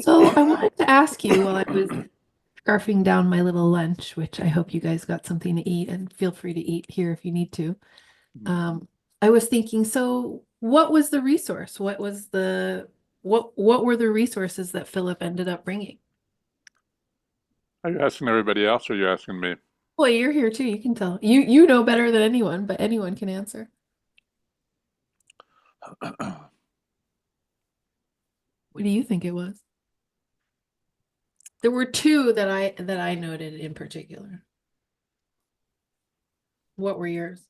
So I wanted to ask you while I was scarfing down my little lunch, which I hope you guys got something to eat, and feel free to eat here if you need to. Um, I was thinking, so what was the resource? What were the resources that Philip ended up bringing? Are you asking everybody else or are you asking me? Well, you're here too. You can tell. You know better than anyone, but anyone can answer. What do you think it was? There were two that I noted in particular. What were yours?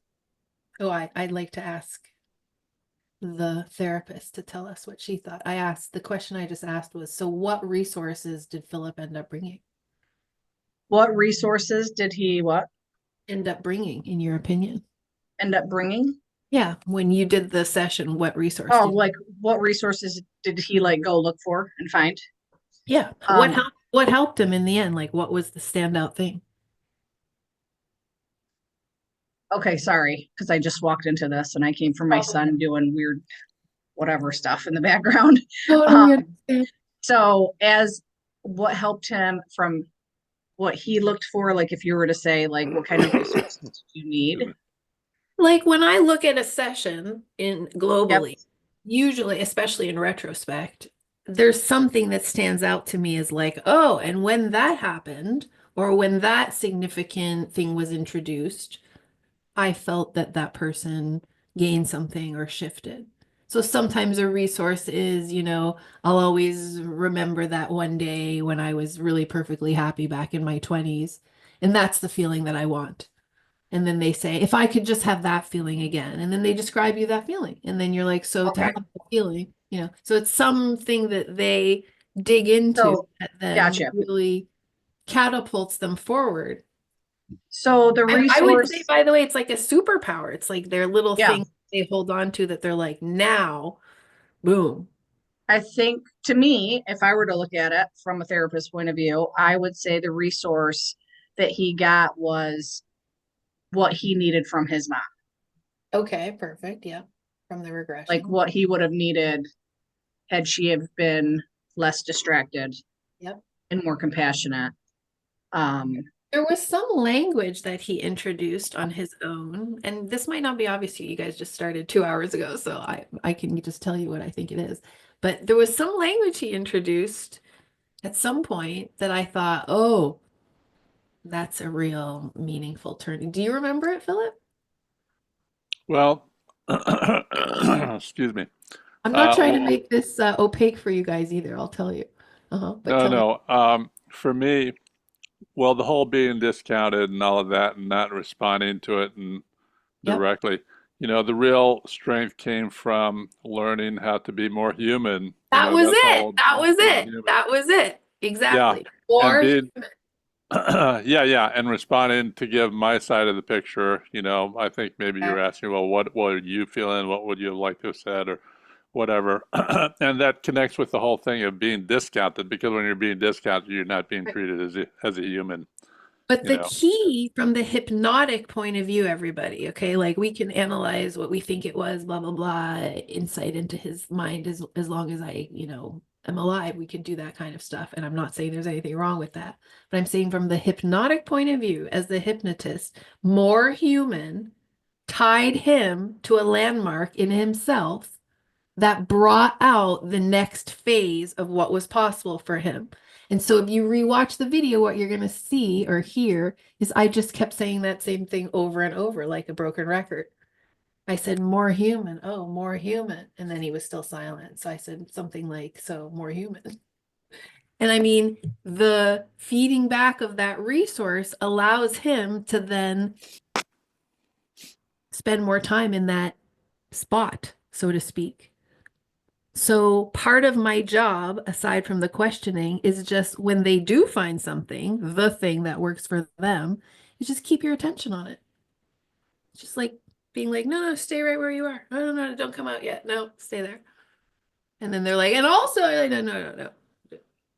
Oh, I'd like to ask the therapist to tell us what she thought. The question I just asked was, so what resources did Philip What resources did he what end up bringing, in your opinion? end up bringing? Yeah, when you did the session, what resource Oh, did you? like what resources did he like go look for and find? Yeah, Um, what helped him in the end? Like, what was the standout thing? okay, sorry, because I just walked into this and I came from my Oh, son doing weird whatever stuff in the background. totally Um, understand. so as what helped him from what he looked for, like if you were to say like what kind of resources do you Excuse need? me. Like when I look at a session in Yep. globally, usually, especially in retrospect, there's something that stands out to me as like, oh, and when that happened, or when that significant thing was introduced, I felt that that person gained something or shifted. So sometimes a resource is, I'll always remember that one day when I was really perfectly happy back in my 20s, and that's the feeling that I want. And then they say, if I could just have that feeling again. And then they describe you that feeling. And then you're like, so to Okay. have the feeling, so it's something that they dig into So that then gotcha. really catapults them forward. So the I would say, resource, by the way, it's like a superpower. It's like their little yeah, thing they hold on to that they're like, now, boom. I think to me, if I were to look at it from a therapist point of view, I would say the resource that he got was what he needed from his mom, Okay, perfect. Yeah. From the like regression. what he would have needed had she have been less distracted Yep. and more compassionate. Um, There was some language that he introduced on his own, and this might not be obvious to you. You guys just started 2 hours ago, so I can just tell you what I think it is. But there was some language he introduced at some point that I thought, oh, that's a real meaningful turn. Do you remember it, Philip? Well, excuse me. I'm not Uh, trying to w- make this opaque for you guys either, I'll tell you. But no, tell me. no. For me, well, the whole being discounted and all of that and not responding to it and Yep. directly, the real strength came from learning how to be more human. That was That's it. all That was being it. human. That was it. Yeah. Exactly. And Or being yeah, yeah, and responding to give my side of the picture, I think maybe you're asking, well, what are you feeling? What would you have liked to have said or whatever? And that connects with the whole thing of being discounted because when you're being discounted, you're not being treated as a human, But you the know. key from the hypnotic point of view, everybody, okay, like we can analyze what we think it was, blah, blah, blah, insight into his mind as long as I, am alive, we can do that kind of stuff. And I'm not saying there's anything wrong with that. But I'm saying from the hypnotic point of view, as the hypnotist, more human tied him to a landmark in himself that brought out the next phase of what was possible for him. And so if you rewatch the video, what you're going to see or hear is I just kept saying that same thing over and over like a broken record. I said, more human. Oh, more human. And then he was still silent. So I said something like, so more human. And I mean, the feeding back of that resource allows him to then spend more time in that spot, so to speak. So part of my job, aside from the questioning, is just when they do find something, the thing that works for them, is just keep your attention on it. It's just like being like, no, no, stay right where you are. No, no, no, don't come out yet. No, stay there. And then they're like, and also, no, no, no, no.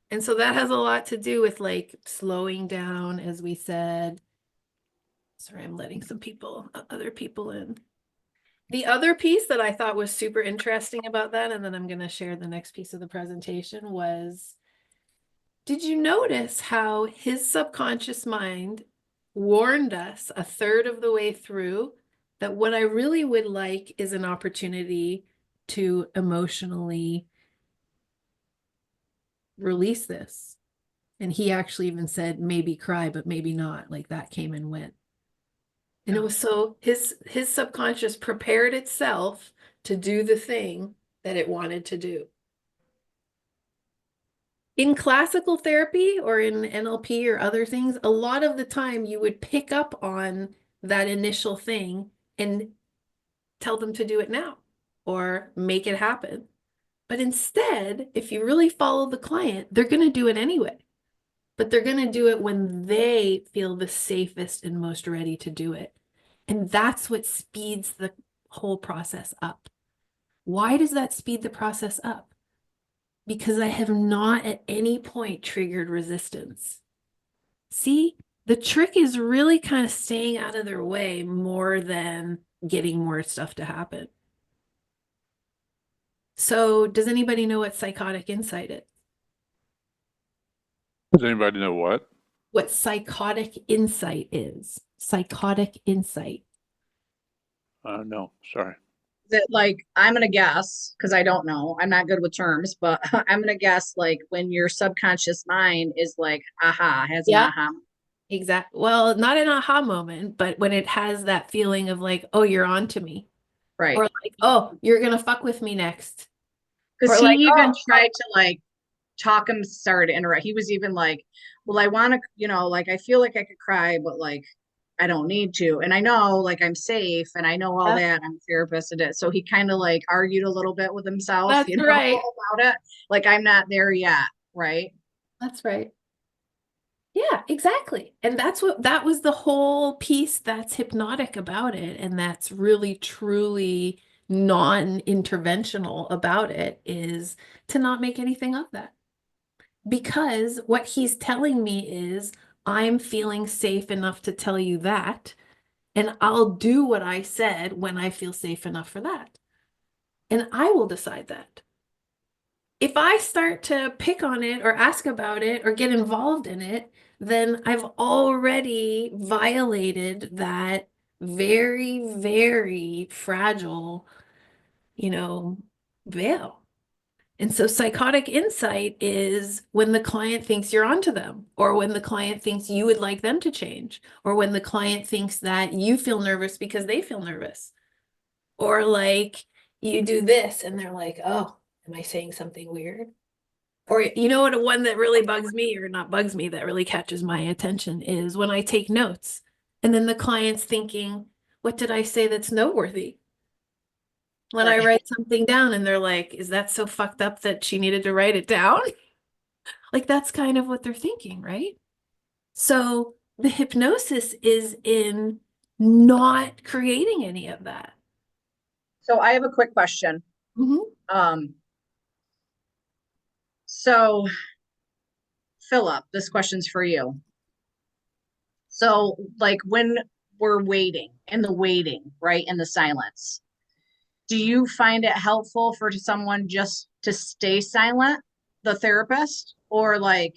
And so that has a lot to do with like slowing down, as we said. Sorry, I'm letting other people in. The other piece that I thought was super interesting about that, and then I'm going to share the next piece of the presentation, was Did you notice how his subconscious mind warned us a third of the way through that what I really would like is an opportunity to emotionally release this? And he actually even said, maybe cry, but maybe not. Like that came and went. And it was so his subconscious prepared itself to do the thing that it wanted to do. In classical therapy or in NLP or other things, a lot of the time you would pick up on that initial thing and tell them to do it now or make it happen. But instead, if you really follow the client, they're going to do it anyway. But they're going to do it when they feel the safest and most ready to do it. And that's what speeds the whole process up. Why does that speed the process up? Because I have not at any point triggered resistance. See, the trick is really kind of staying out of their way more than getting more stuff to happen. So, does anybody know what psychotic insight is? Does anybody know what? What psychotic insight is? Psychotic insight. No, sorry. That like, I'm gonna guess, because I don't know, I'm not good with terms, but I'm gonna guess like when your subconscious mind is like, aha, has an Yeah, aha. exactly. Well, not an aha moment, but when it has that feeling of like, oh, you're on to me. Right. Or like, oh, you're gonna fuck with me next. Because Or he like, even oh, tried to like talk him, sorry to interrupt. He was even like, well, I want to, like, I feel like I could cry, but like, I don't need to. And I know like I'm safe and I know all yeah, that. I'm a therapist and it. So he kind of like argued a little bit with himself, that's right. about it. Like, I'm not there yet. Right. That's right. Yeah, exactly. And that was the whole piece that's hypnotic about it. And that's really, truly non-interventional about it is to not make anything of that. Because what he's telling me is, I'm feeling safe enough to tell you that, and I'll do what I said when I feel safe enough for that. And I will decide that. If I start to pick on it or ask about it or get involved in it, then I've already violated that very, very fragile, veil. And so psychotic insight is when the client thinks you're onto them, or when the client thinks you would like them to change, or when the client thinks that you feel nervous because they feel nervous, or like you do this and they're like, oh, am I saying something weird? Or you know what, one that really bugs me, or not bugs me, that really catches my attention is when I take notes and then the client's thinking, what did I say that's noteworthy? When I Right. write something down and they're like, is that so fucked up that she needed to write it down? Like that's kind of what they're thinking, right? So the hypnosis is in not creating any of that. So I have a quick question. Mhm. So Philip, this question's for you. So like when we're waiting, in the waiting, right, in the silence, do you find it helpful for someone just to stay silent, the therapist, or like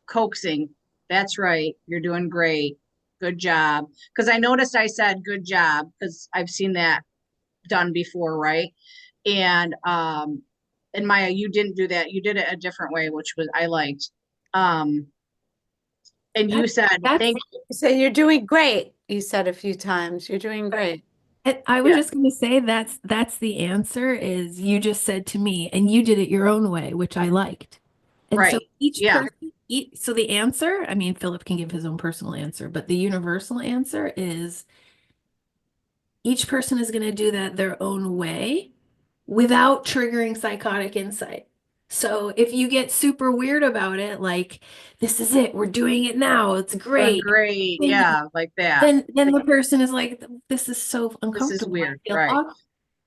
coaxing? That's right, you're doing great, good job. Because I noticed I said good job because I've seen that done before, right? And Maya, you didn't do that, you did it a different way, which was I liked. um and you That, said that's, thank you. So you're doing great. You said a few times. You're doing great. I was Yeah. just going to say that's the answer is you just said to me and you did it your own way, which I liked. And so Right. each Yeah. person, so the answer, I mean, Philip can give his own personal answer, but the universal answer is each person is going to do that their own way without triggering psychotic insight. So if you get super weird about it, like this is it, we're doing it now, it's Doing great, great. then Yeah, like that. then the person is like, this is so This is uncomfortable. I weird. feel Right. awkward.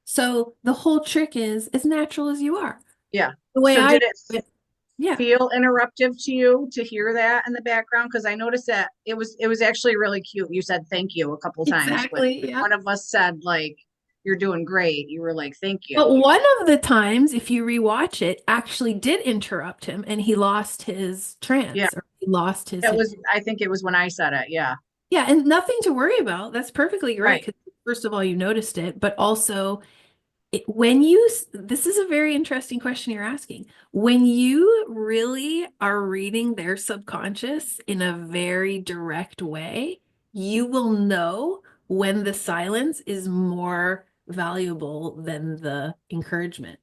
So the whole trick is as natural as you are. Yeah. The way So I did do it it, yeah, feel interruptive to you to hear that in the background? Because I noticed that it was actually really cute. You said thank you a couple times when exactly. Yeah. one of us said like you're doing great. You were like, thank you. But one of the times, if you rewatch it, actually did interrupt him and he lost his Yeah. trance or he lost his That was, I think it was when I said it. Yeah. Yeah, and nothing to worry about. That's perfectly great Right. because first of all, you noticed it, but also when you, this is a very interesting question you're asking. When you really are reading their subconscious in a very direct way, you will know when the silence is more valuable than the encouragement.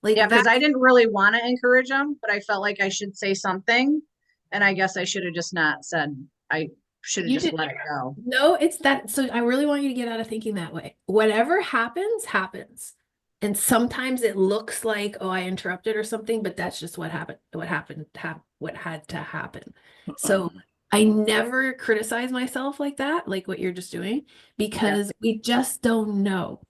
Like Yeah, that. because I didn't really want to encourage him, but I felt like I should say something. And I guess I should have just not said, I should have You just did. let it go. No, it's that. So I really want you to get out of thinking that way. Whatever happens, happens. And sometimes it looks like, oh, I interrupted or something, but that's just what happened, what had to happen. So I never criticize myself like that, like what you're just doing, because we just don't know.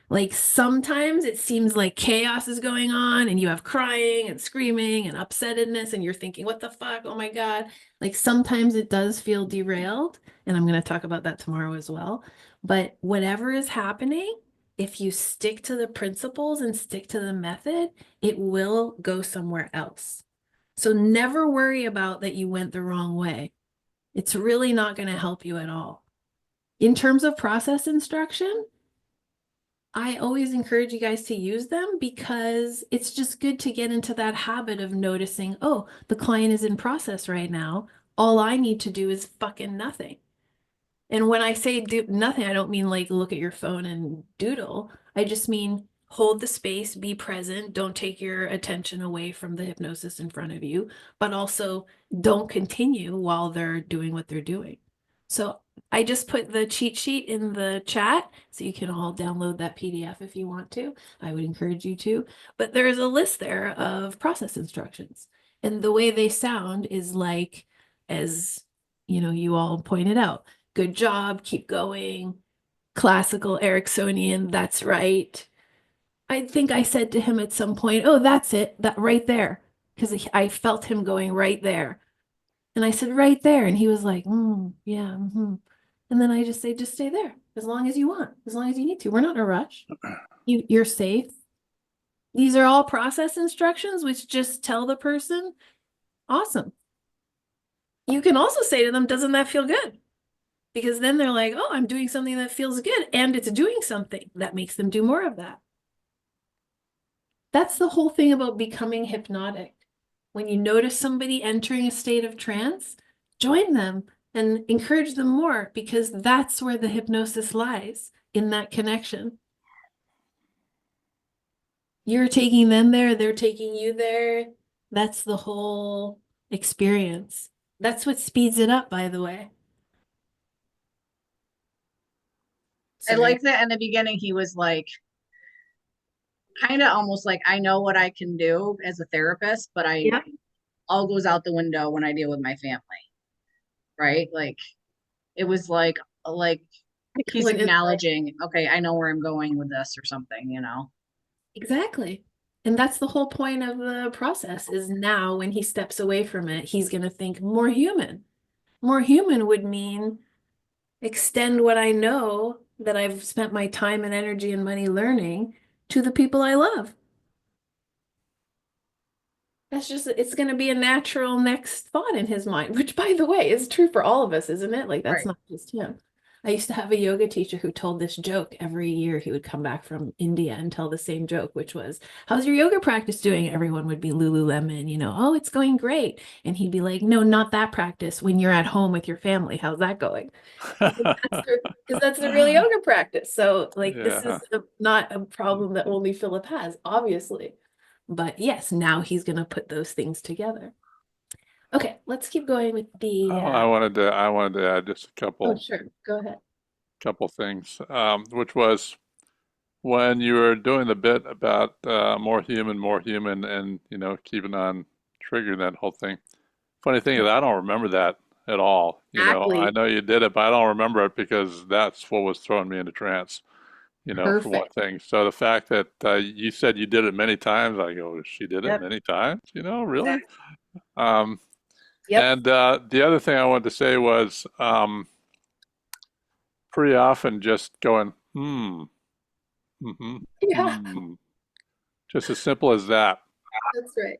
Like sometimes it seems like chaos is going on and you have crying and screaming and upsetness and you're thinking, what the fuck? Oh my God. Like sometimes it does feel derailed. And I'm going to talk about that tomorrow as well. But whatever is happening, if you stick to the principles and stick to the method, it will go somewhere else. So never worry about that you went the wrong way. It's really not going to help you at all. In terms of process instruction, I always encourage you guys to use them because it's just good to get into that habit of noticing, oh, the client is in process right now. All I need to do is fucking nothing. And when I say do nothing, I don't mean like look at your phone and doodle. I just mean hold the space, be present, don't take your attention away from the hypnosis in front of you, but also don't continue while they're doing what they're doing. So I just put the cheat sheet in the chat so you can all download that PDF if you want to. I would encourage you to. But there's a list there of process instructions. And the way they sound is like, as you all pointed out, good job, keep going, classical Ericksonian, that's right. I think I said to him at some point, oh, that's it, that right there. Because I felt him going right there. And I said, right there. And he was like, yeah. And then I just say, just stay there as long as you want, as long as you need to. We're not in a rush. You're safe. These are all process instructions, which just tell the person, awesome. You can also say to them, doesn't that feel good? Because then they're like, oh, I'm doing something that feels good. And it's doing something that makes them do more of that. That's the whole thing about becoming hypnotic. When you notice somebody entering a state of trance, join them and encourage them more because that's where the hypnosis lies, in that connection. You're taking them there, they're taking you there. That's the whole experience. That's what speeds it up, by the way. I Sorry. like that in the beginning, he was like, kind of almost like, I know what I can do as a therapist, but Yeah. all goes out the window when I deal with my family. Right? Like, it was like he's acknowledging, okay, I know where I'm going with this or something, Exactly. And that's the whole point of the process is now when he steps away from it, he's going to think more human. More human would mean extend what I know that I've spent my time and energy and money learning to the people I love. That's just, it's going to be a natural next thought in his mind, which by the way is true for all of us, isn't it? Like that's Right. not just him. I used to have a yoga teacher who told this joke every year. He would come back from India and tell the same joke, which was, how's your yoga practice doing? Everyone would be Lululemon, oh, it's going great. And he'd be like, no, not that practice. When you're at home with your family, how's that going? Because that's the real yoga practice. So like this is not a problem that only Philip has, obviously. But yes, now he's going to put those things together. Okay, let's keep going with the. I wanted to add just a Oh, couple sure. Go ahead. things, which was when you were doing the bit about more human, and keeping on triggering that whole thing. Funny thing is, I don't remember that at all. Exactly. I know you did it, but I don't remember it because that's what was throwing me into trance. For one thing. So the fact that you said you did it many times, I go, she did it many times, really? Yep. And the other thing I wanted to say was pretty often just going, Hmm. Mm-hmm. Yeah, Hmm. Just as simple as that. that's right.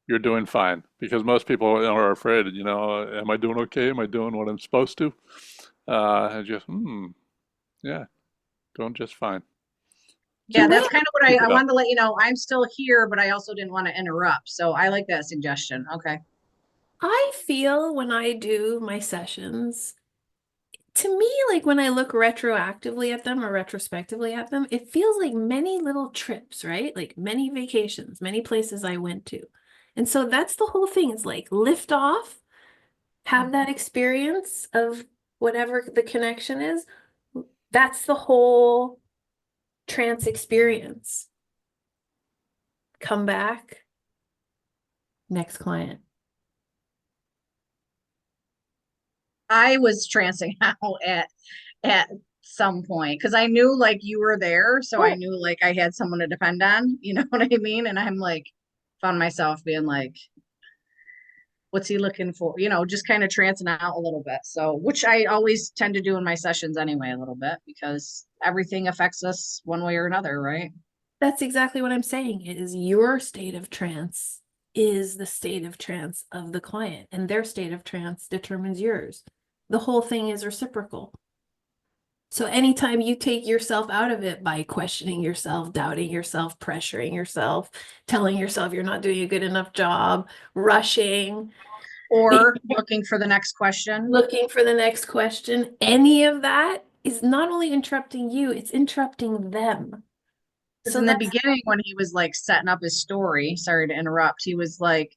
You're doing fine because most people are afraid, am I doing okay? Am I doing what I'm supposed to? And just, yeah, doing just fine. Yeah, The way that's kind of what Keep I it up. wanted to let you know. I'm still here, but I also didn't want to interrupt. So I like that suggestion. Okay. I feel when I do my sessions, to me, like when I look retroactively at them or retrospectively at them, it feels like many little trips, right? Like many vacations, many places I went to. And so that's the whole thing is like lift off, have that experience of whatever the connection is. That's the whole trance experience. Come back, next client. I was trancing out at some point because I knew like you were there, so I Oh, knew like I had someone to depend on, you know what I mean? And I'm like found myself being like, what's he looking for? You know, just kind of trancing out a little bit. So, which I always tend to do in my sessions anyway, a little bit because everything affects us one way or another, right? that's exactly what I'm saying. It is your state of trance is the state of trance of the client, and their state of trance determines yours. The whole thing is reciprocal. So anytime you take yourself out of it by questioning yourself, doubting yourself, pressuring yourself, telling yourself you're not doing a good enough job, rushing, Or looking for the next question. looking for the next question, any of that is not only interrupting you, it's interrupting them. Because So in the that's beginning, when he was like setting up his story, sorry to interrupt, he was like,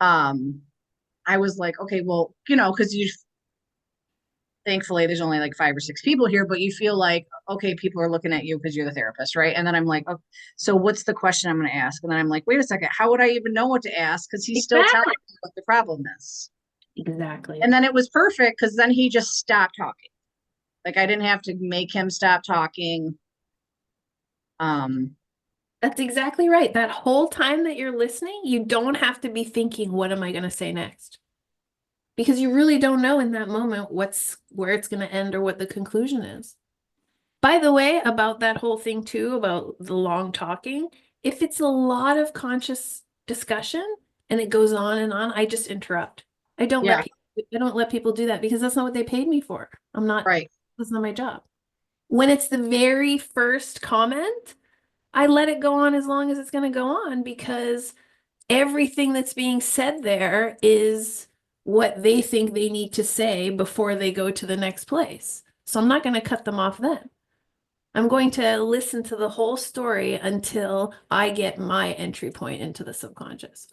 um, I was like, okay, well, you know, because you thankfully there's only like 5 or 6 people here, but you feel like, okay, people are looking at you because you're the therapist, right? And then I'm like, oh, so what's the question I'm going to ask? And then I'm like, wait a second, how would I even know what to ask? Because he's still telling exactly. me what the problem is. Exactly. And then it was perfect because then he just stopped talking. Like I didn't have to make him stop talking. Um, That's exactly right. That whole time that you're listening, you don't have to be thinking, what am I going to say next? Because you really don't know in that moment where it's going to end or what the conclusion is. By the way, about that whole thing too, about the long talking, if it's a lot of conscious discussion and it goes on and on, I just interrupt. yeah, I don't let people do that because that's not what they paid me for. right. That's not my job. When it's the very first comment, I let it go on as long as it's going to go on because everything that's being said there is what they think they need to say before they go to the next place. So I'm not going to cut them off then. I'm going to listen to the whole story until I get my entry point into the subconscious.